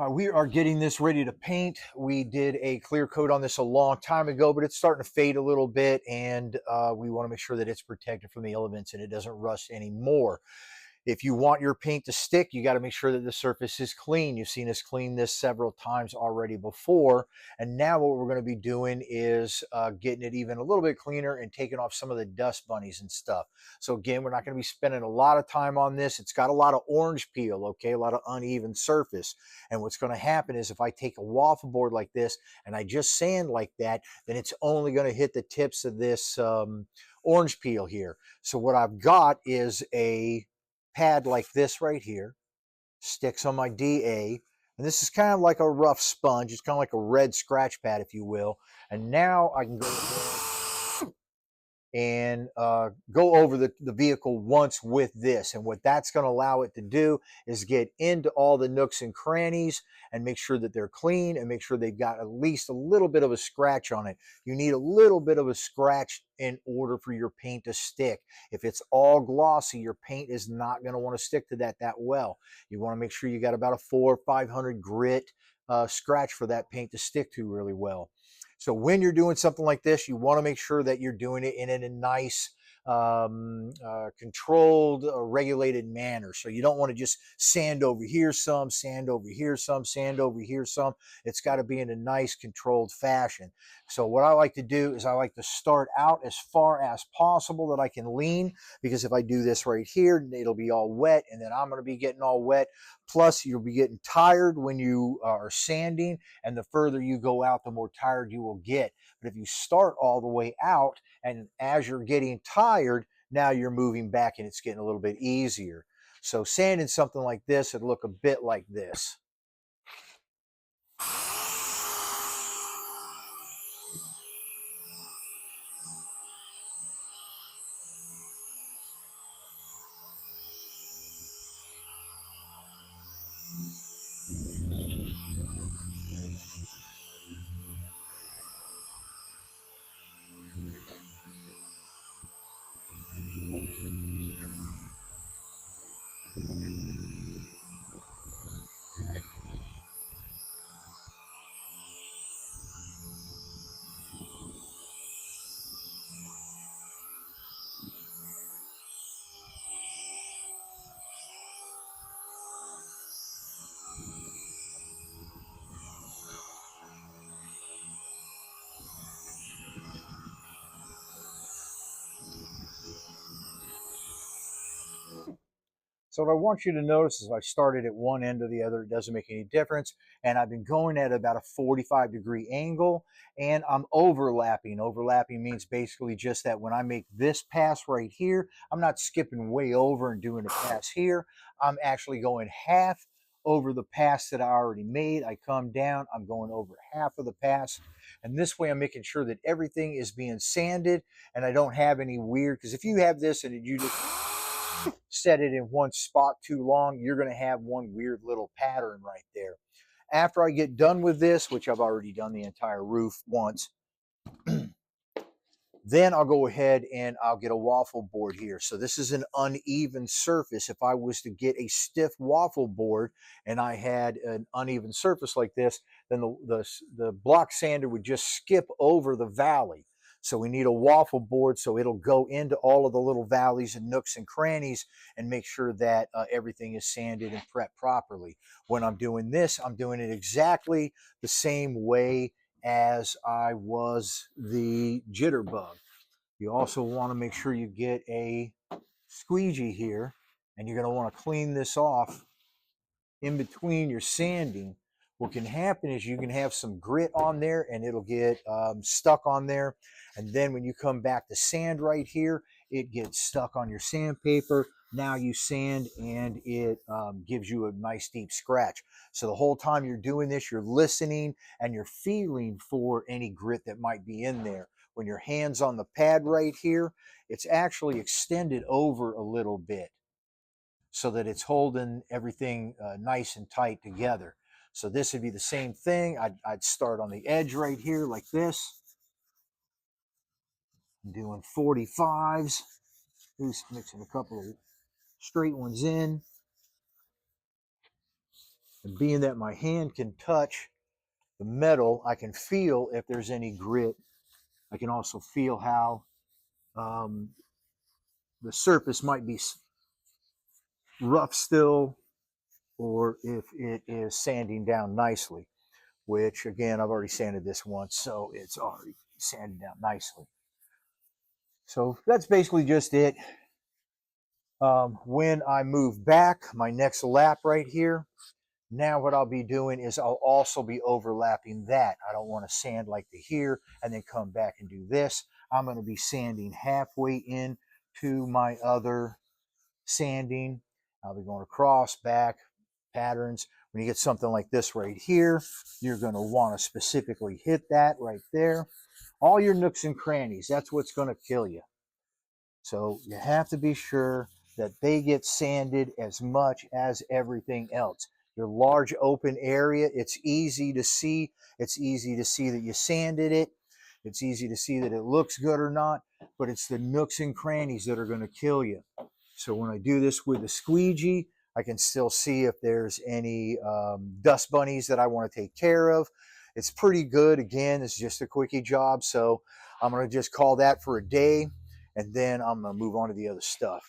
We are getting this ready to paint. We did a clear coat on this a long time ago, but it's starting to fade a little bit, and we want to make sure that it's protected from the elements and it doesn't rust anymore. If you want your paint to stick, you got to make sure that the surface is clean. You've seen us clean this several times already before. And now what we're going to be doing is getting it even a little bit cleaner and taking off some of the dust bunnies and stuff. So again, we're not going to be spending a lot of time on this. It's got a lot of orange peel, okay, a lot of uneven surface. And what's going to happen is if I take a waffle board like this and I just sand like that, then it's only going to hit the tips of this orange peel here. So what I've got is a pad like this right here, sticks on my DA. And this is kind of like a rough sponge. It's kind of like a red scratch pad, if you will. And now I can go ahead and go over the vehicle once with this. And what that's going to allow it to do is get into all the nooks and crannies and make sure that they're clean and make sure they've got at least a little bit of a scratch on it. You need a little bit of a scratch in order for your paint to stick. If it's all glossy, your paint is not going to want to stick to that well. You want to make sure you got about a 400 or 500 grit scratch for that paint to stick to really well. So when you're doing something like this, you want to make sure that you're doing it in a nice, controlled, regulated manner. So you don't want to just sand over here some, sand over here some, sand over here some. It's got to be in a nice, controlled fashion. So what I like to do is I like to start out as far as possible that I can lean, because if I do this right here, it'll be all wet, and then I'm going to be getting all wet. Plus, you'll be getting tired when you are sanding, and the further you go out, the more tired you will get. But if you start all the way out, and as you're getting tired, now you're moving back and it's getting a little bit easier. So sanding something like this would look a bit like this. So what I want you to notice is I started at one end or the other. It doesn't make any difference. And I've been going at about a 45-degree angle, and I'm overlapping. Overlapping means basically just that when I make this pass right here, I'm not skipping way over and doing a pass here. I'm actually going half over the pass that I already made. I come down, I'm going over half of the pass. And this way I'm making sure that everything is being sanded and I don't have any weird, because if you have this and you just set it in one spot too long, you're going to have one weird little pattern right there. After I get done with this, which I've already done the entire roof once, then I'll go ahead and I'll get a waffle board here. So this is an uneven surface. If I was to get a stiff waffle board and I had an uneven surface like this, then the block sander would just skip over the valley. So we need a waffle board so it'll go into all of the little valleys and nooks and crannies and make sure that everything is sanded and prepped properly. When I'm doing this, I'm doing it exactly the same way as I was the jitterbug. You also want to make sure you get a squeegee here, and you're going to want to clean this off in between your sanding. What can happen is you can have some grit on there and it'll get stuck on there. And then when you come back to sand right here, it gets stuck on your sandpaper. Now you sand and it gives you a nice deep scratch. So the whole time you're doing this, you're listening and you're feeling for any grit that might be in there. When your hand's on the pad right here, it's actually extended over a little bit so that it's holding everything nice and tight together. So this would be the same thing. I'd start on the edge right here like this. I'm doing 45s. Just mixing a couple of straight ones in. And being that my hand can touch the metal, I can feel if there's any grit. I can also feel how um, the surface might be rough still, or if it is sanding down nicely, which again, I've already sanded this once, so it's already sanded down nicely. So that's basically just it. When I move back, my next lap right here, now what I'll be doing is I'll also be overlapping that. I don't want to sand like to here and then come back and do this. I'm going to be sanding halfway in to my other sanding. I'll be going across, back, patterns. When you get something like this right here, you're going to want to specifically hit that right there. All your nooks and crannies, that's what's going to kill you. So you have to be sure that they get sanded as much as everything else. Your large open area, it's easy to see. It's easy to see that you sanded it. It's easy to see that it looks good or not, but it's the nooks and crannies that are going to kill you. So when I do this with the squeegee, I can still see if there's any dust bunnies that I want to take care of. It's pretty good. Again, it's just a quickie job. So I'm going to just call that for a day, and then I'm going to move on to the other stuff.